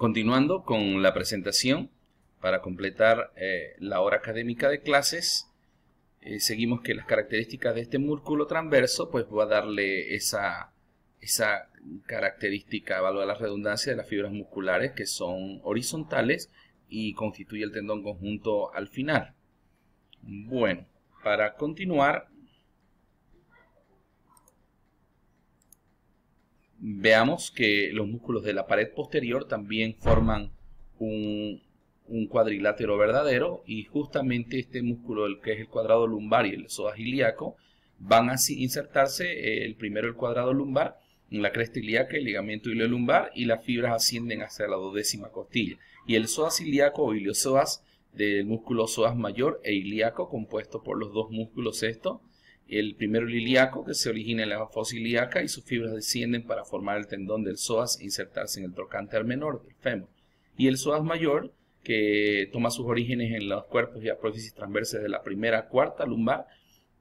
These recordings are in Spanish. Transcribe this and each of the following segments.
Continuando con la presentación, para completar la hora académica de clases, seguimos que las características de este músculo transverso, pues va a darle esa característica, valga la redundancia, de las fibras musculares que son horizontales y constituye el tendón conjunto al final. Bueno, para continuar, veamos que los músculos de la pared posterior también forman un cuadrilátero verdadero, y justamente este músculo, el que es el cuadrado lumbar y el psoas ilíaco, van a insertarse, el primero el cuadrado lumbar, en la cresta ilíaca, el ligamento iliolumbar, y las fibras ascienden hacia la 12ª costilla. Y el psoas ilíaco o iliozoas del músculo psoas mayor e ilíaco, compuesto por los dos músculos estos. El primero el ilíaco, que se origina en la fosa ilíaca, y sus fibras descienden para formar el tendón del psoas e insertarse en el trocánter menor del fémur. Y el psoas mayor, que toma sus orígenes en los cuerpos y apófisis transverses de la primera a cuarta lumbar,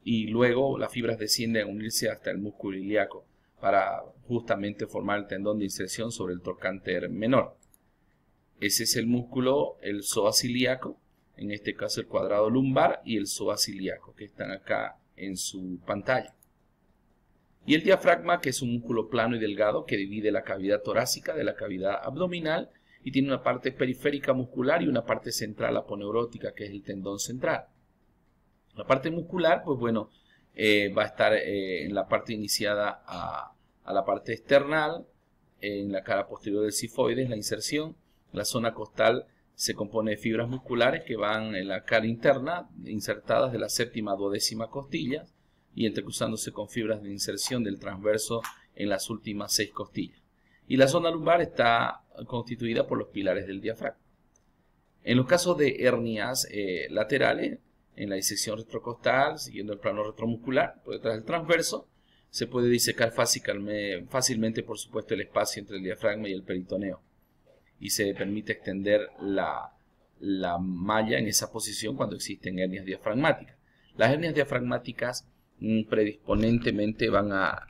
y luego las fibras descienden a unirse hasta el músculo ilíaco para justamente formar el tendón de inserción sobre el trocánter menor. Ese es el músculo, el psoas ilíaco, en este caso el cuadrado lumbar y el psoas ilíaco, que están acá en su pantalla. Y el diafragma, que es un músculo plano y delgado que divide la cavidad torácica de la cavidad abdominal, y tiene una parte periférica muscular y una parte central aponeurótica, que es el tendón central. La parte muscular, pues bueno, va a estar en la parte iniciada a la parte external, en la cara posterior del cifoides, la inserción. La zona costal se compone de fibras musculares que van en la cara interna, insertadas de la 7ª a 12ª costilla, y entrecruzándose con fibras de inserción del transverso en las últimas 6 costillas. Y la zona lumbar está constituida por los pilares del diafragma. En los casos de hernias laterales, en la disección retrocostal, siguiendo el plano retromuscular, por detrás del transverso, se puede disecar fácilmente, por supuesto, el espacio entre el diafragma y el peritoneo, y se permite extender la malla en esa posición cuando existen hernias diafragmáticas. Las hernias diafragmáticas predisponentemente van a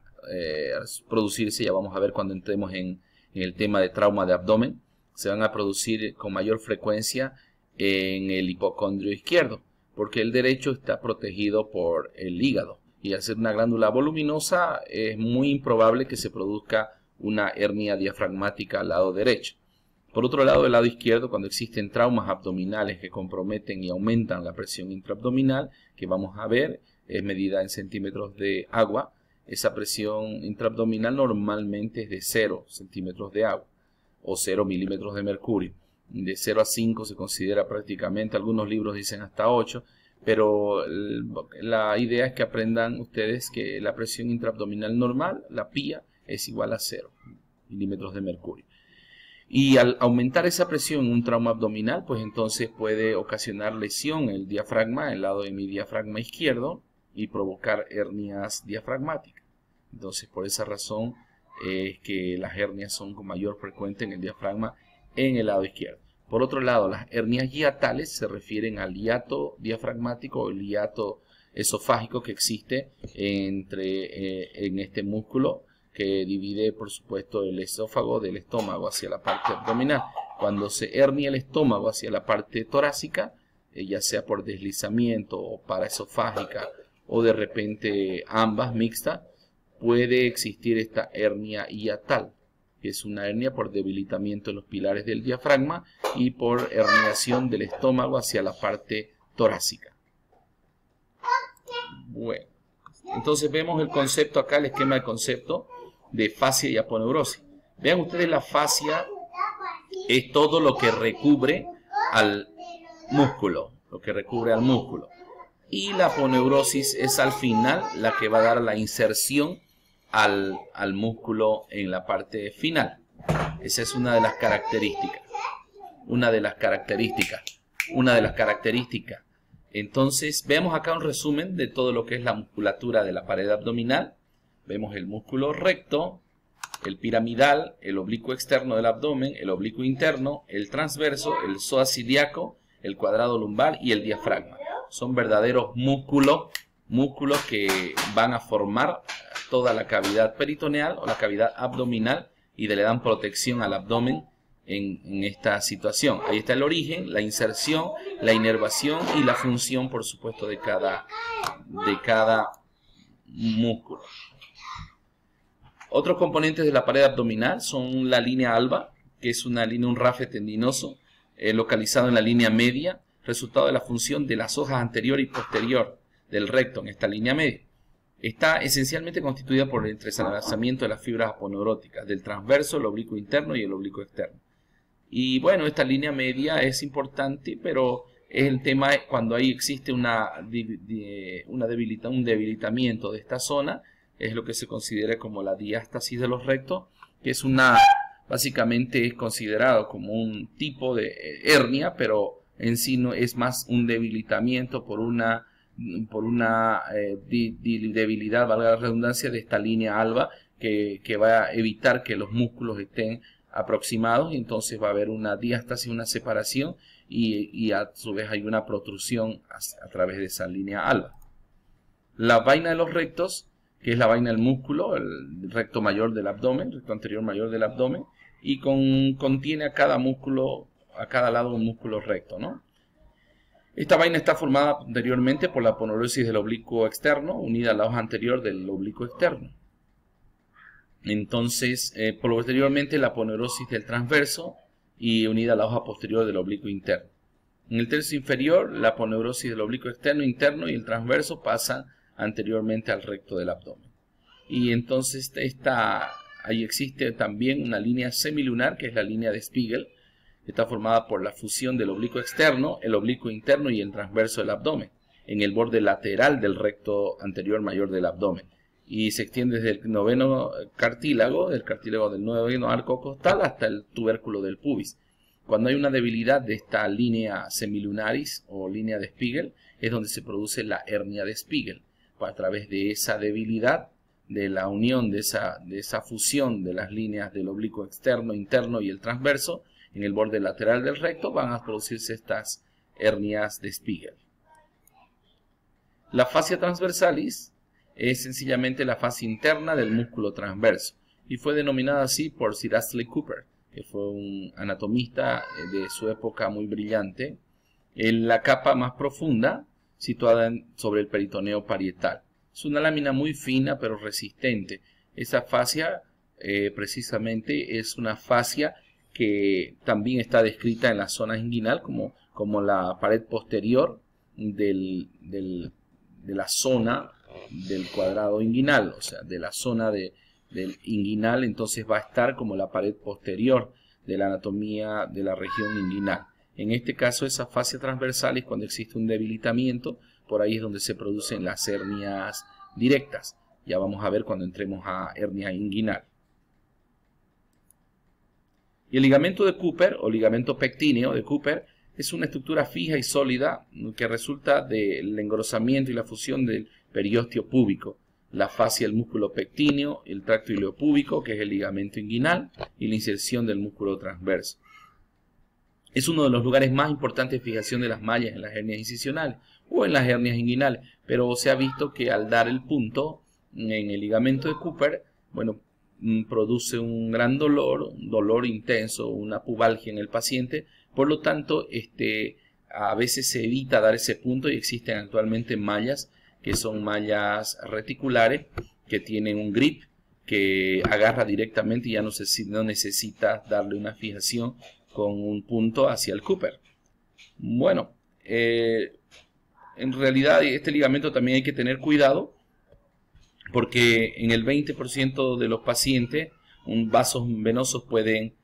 producirse, ya vamos a ver cuando entremos en el tema de trauma de abdomen, se van a producir con mayor frecuencia en el hipocondrio izquierdo, porque el derecho está protegido por el hígado, y al ser una glándula voluminosa es muy improbable que se produzca una hernia diafragmática al lado derecho. Por otro lado, el lado izquierdo, cuando existen traumas abdominales que comprometen y aumentan la presión intraabdominal, que vamos a ver, es medida en centímetros de agua. Esa presión intraabdominal normalmente es de 0 centímetros de agua o 0 milímetros de mercurio. De 0 a 5 se considera prácticamente, algunos libros dicen hasta 8, pero la idea es que aprendan ustedes que la presión intraabdominal normal, la PIA, es igual a 0 milímetros de mercurio. Y al aumentar esa presión en un trauma abdominal, pues entonces puede ocasionar lesión en el diafragma, el lado de mi diafragma izquierdo, y provocar hernias diafragmáticas. Entonces, por esa razón es que las hernias son con mayor frecuencia en el diafragma en el lado izquierdo. Por otro lado, las hernias hiatales se refieren al hiato diafragmático o el hiato esofágico que existe en este músculo que divide, por supuesto, el esófago del estómago hacia la parte abdominal. Cuando se hernia el estómago hacia la parte torácica, ya sea por deslizamiento o paraesofágica o de repente ambas mixtas, puede existir esta hernia hiatal, que es una hernia por debilitamiento de los pilares del diafragma y por herniación del estómago hacia la parte torácica. Bueno, entonces vemos el concepto acá, el esquema de concepto de fascia y aponeurosis. Vean ustedes, la fascia es todo lo que recubre al músculo, y la aponeurosis es al final la que va a dar la inserción al músculo en la parte final. Esa es una de las características. Entonces, veamos acá un resumen de todo lo que es la musculatura de la pared abdominal. Vemos el músculo recto, el piramidal, el oblicuo externo del abdomen, el oblicuo interno, el transverso, el psoas ilíaco, el cuadrado lumbar y el diafragma. Son verdaderos músculos que van a formar toda la cavidad peritoneal o la cavidad abdominal y le dan protección al abdomen en esta situación. Ahí está el origen, la inserción, la inervación y la función, por supuesto, de cada músculo. Otros componentes de la pared abdominal son la línea alba, que es un rafe tendinoso localizado en la línea media, resultado de la función de las hojas anterior y posterior del recto en esta línea media. Está esencialmente constituida por el entrelazamiento de las fibras aponeuróticas del transverso, el oblicuo interno y el oblicuo externo. Y bueno, esta línea media es importante, pero el tema es cuando ahí existe un debilitamiento de esta zona, es lo que se considera como la diástasis de los rectos, que es básicamente es considerado como un tipo de hernia, pero en sí no es más un debilitamiento por una debilidad, valga la redundancia, de esta línea alba que va a evitar que los músculos estén aproximados, y entonces va a haber una diástasis, una separación, y a su vez hay una protrusión a través de esa línea alba. La vaina de los rectos, que es la vaina del músculo, el recto mayor del abdomen, recto anterior mayor del abdomen, y contiene a cada músculo, a cada lado un músculo recto, ¿no? Esta vaina está formada anteriormente por la aponeurosis del oblicuo externo, unida a la hoja anterior del oblicuo externo. Entonces, posteriormente la aponeurosis del transverso y unida a la hoja posterior del oblicuo interno. En el tercio inferior, la aponeurosis del oblicuo externo, interno y el transverso pasan anteriormente al recto del abdomen. Y entonces ahí existe también una línea semilunar, que es la línea de Spiegel. Está formada por la fusión del oblicuo externo, el oblicuo interno y el transverso del abdomen, en el borde lateral del recto anterior mayor del abdomen. Y se extiende desde el noveno cartílago, del cartílago del noveno arco costal, hasta el tubérculo del pubis. Cuando hay una debilidad de esta línea semilunaris o línea de Spiegel, es donde se produce la hernia de Spiegel. A través de esa debilidad, de la unión de esa fusión de las líneas del oblicuo externo, interno y el transverso, en el borde lateral del recto van a producirse estas hernias de Spiegel. La fascia transversalis es sencillamente la fascia interna del músculo transverso y fue denominada así por Sir Astley Cooper, que fue un anatomista de su época muy brillante, en la capa más profunda situada sobre el peritoneo parietal. Es una lámina muy fina pero resistente. Esa fascia precisamente es una fascia que también está descrita en la zona inguinal como la pared posterior de la zona del cuadrado inguinal, o sea, de la zona del inguinal. Entonces va a estar como la pared posterior de la anatomía de la región inguinal. En este caso, esa fascia transversal es cuando existe un debilitamiento, por ahí es donde se producen las hernias directas. Ya vamos a ver cuando entremos a hernia inguinal. Y el ligamento de Cooper o ligamento pectíneo de Cooper es una estructura fija y sólida que resulta del engrosamiento y la fusión del periósteo púbico, la fascia del músculo pectíneo, el tracto iliopúbico, que es el ligamento inguinal, y la inserción del músculo transverso. Es uno de los lugares más importantes de fijación de las mallas en las hernias incisionales o en las hernias inguinales, pero se ha visto que al dar el punto en el ligamento de Cooper, bueno, produce un gran dolor, un dolor intenso, una pubalgia en el paciente. Por lo tanto, a veces se evita dar ese punto y existen actualmente mallas que son mallas reticulares que tienen un grip que agarra directamente y ya no necesita darle una fijación con un punto hacia el Cooper. Bueno, en realidad este ligamento también hay que tener cuidado, porque en el 20% de los pacientes vasos venosos pueden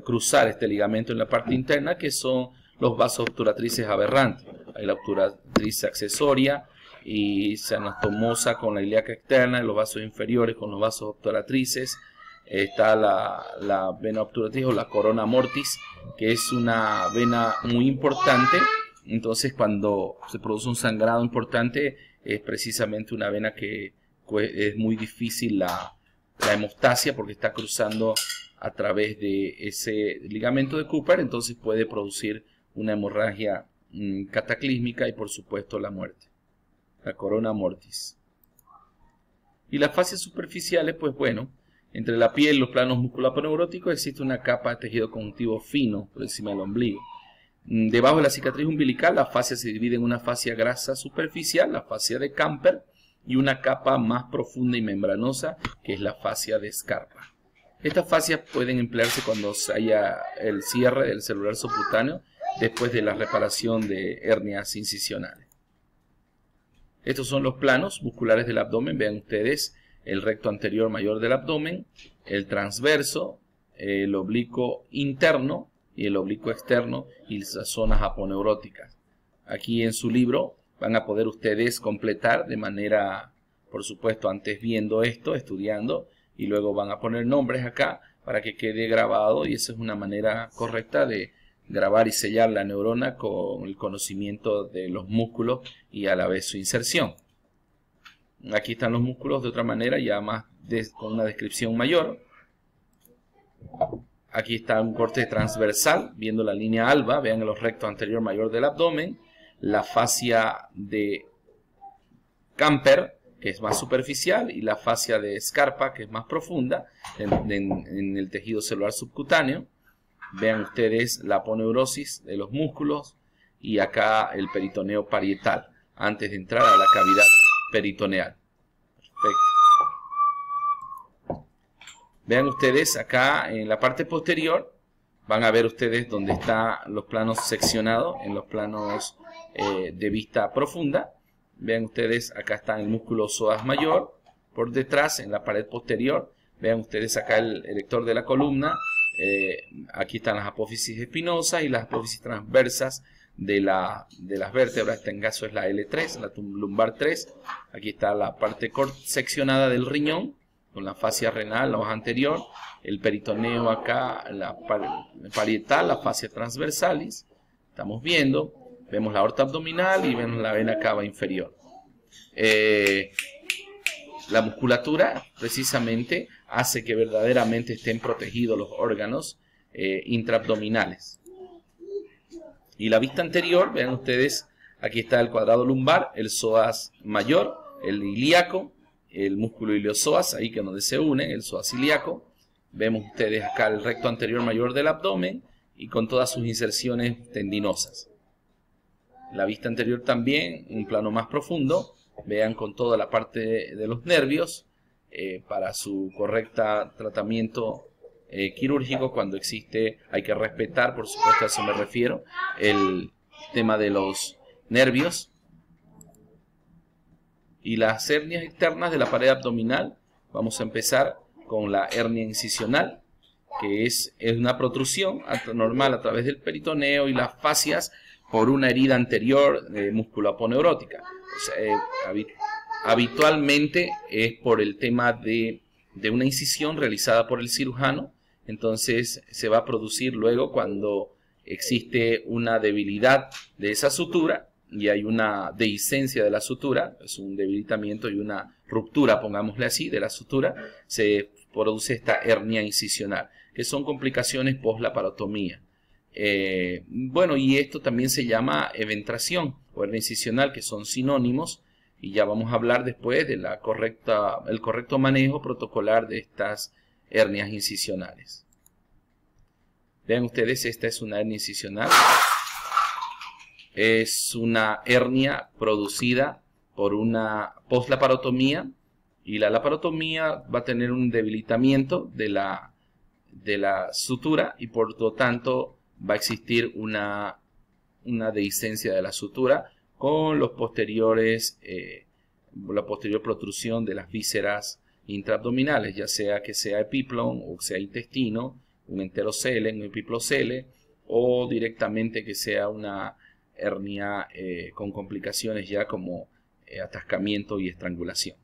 cruzar este ligamento en la parte interna, que son los vasos obturatrices aberrantes. Hay la obturatriz accesoria y anastomosa con la ilíaca externa, los vasos inferiores con los vasos obturatrices. Está la vena obturatriz o la corona mortis, que es una vena muy importante. Entonces, cuando se produce un sangrado importante, es precisamente una vena que es muy difícil la hemostasia, porque está cruzando a través de ese ligamento de Cooper. Entonces puede producir una hemorragia cataclísmica y por supuesto la muerte, la corona mortis. Y las fascias superficiales, pues bueno, Entre la piel y los planos musculoaponeuróticos existe una capa de tejido conjuntivo fino por encima del ombligo. Debajo de la cicatriz umbilical, la fascia se divide en una fascia grasa superficial, la fascia de Camper, y una capa más profunda y membranosa, que es la fascia de Scarpa. Estas fascias pueden emplearse cuando haya el cierre del celular subcutáneo después de la reparación de hernias incisionales. Estos son los planos musculares del abdomen. Vean ustedes el recto anterior mayor del abdomen, el transverso, el oblicuo interno y el oblicuo externo y las zonas aponeuróticas. Aquí en su libro van a poder ustedes completar de manera, por supuesto, antes viendo esto, estudiando, y luego van a poner nombres acá para que quede grabado, y esa es una manera correcta de grabar y sellar la neurona con el conocimiento de los músculos y a la vez su inserción. Aquí están los músculos de otra manera, ya más con una descripción mayor. Aquí está un corte transversal, viendo la línea alba, vean los rectos anterior mayor del abdomen, la fascia de Camper, que es más superficial, y la fascia de Scarpa, que es más profunda en el tejido celular subcutáneo. Vean ustedes la aponeurosis de los músculos y acá el peritoneo parietal, antes de entrar a la cavidad peritoneal. Perfecto. Vean ustedes acá en la parte posterior, van a ver ustedes donde están los planos seccionados, en los planos de vista profunda. Vean ustedes, acá está el músculo psoas mayor, por detrás, en la pared posterior. Vean ustedes acá el erector de la columna. Aquí están las apófisis espinosas y las apófisis transversas de las vértebras. En este caso es la L3, la lumbar 3. Aquí está la parte seccionada del riñón, con la fascia renal, la hoja anterior. El peritoneo acá, la parietal, la fascia transversalis. Estamos viendo. Vemos la aorta abdominal y vemos la vena cava inferior. La musculatura precisamente hace que verdaderamente estén protegidos los órganos intraabdominales. Y la vista anterior, vean ustedes, aquí está el cuadrado lumbar, el psoas mayor, el ilíaco, el músculo iliosoas, ahí que es donde se une, el psoas ilíaco. Vemos ustedes acá el recto anterior mayor del abdomen y con todas sus inserciones tendinosas. La vista anterior también, un plano más profundo, vean con toda la parte de los nervios para su correcto tratamiento quirúrgico. Cuando existe, hay que respetar, por supuesto, a eso me refiero, el tema de los nervios. Y las hernias externas de la pared abdominal, vamos a empezar con la hernia incisional, que es una protrusión normal a través del peritoneo y las fascias por una herida anterior de músculo aponeurótica. O sea, habitualmente es por el tema de una incisión realizada por el cirujano. Entonces se va a producir luego cuando existe una debilidad de esa sutura y hay una dehiscencia de la sutura, es un debilitamiento y una ruptura, pongámosle así, de la sutura, se produce esta hernia incisional, que son complicaciones post-laparotomía. Bueno, y esto también se llama eventración o hernia incisional, que son sinónimos, y ya vamos a hablar después de el correcto manejo protocolar de estas hernias incisionales. Vean ustedes, esta es una hernia incisional. Es una hernia producida por una post-laparotomía, y la laparotomía va a tener un debilitamiento de la sutura y por lo tanto va a existir una dehiscencia de la sutura con los posteriores, la posterior protrusión de las vísceras intraabdominales, ya sea que sea epiplon o sea intestino, un enterocele, un epiplocele, o directamente que sea una hernia con complicaciones ya como atascamiento y estrangulación.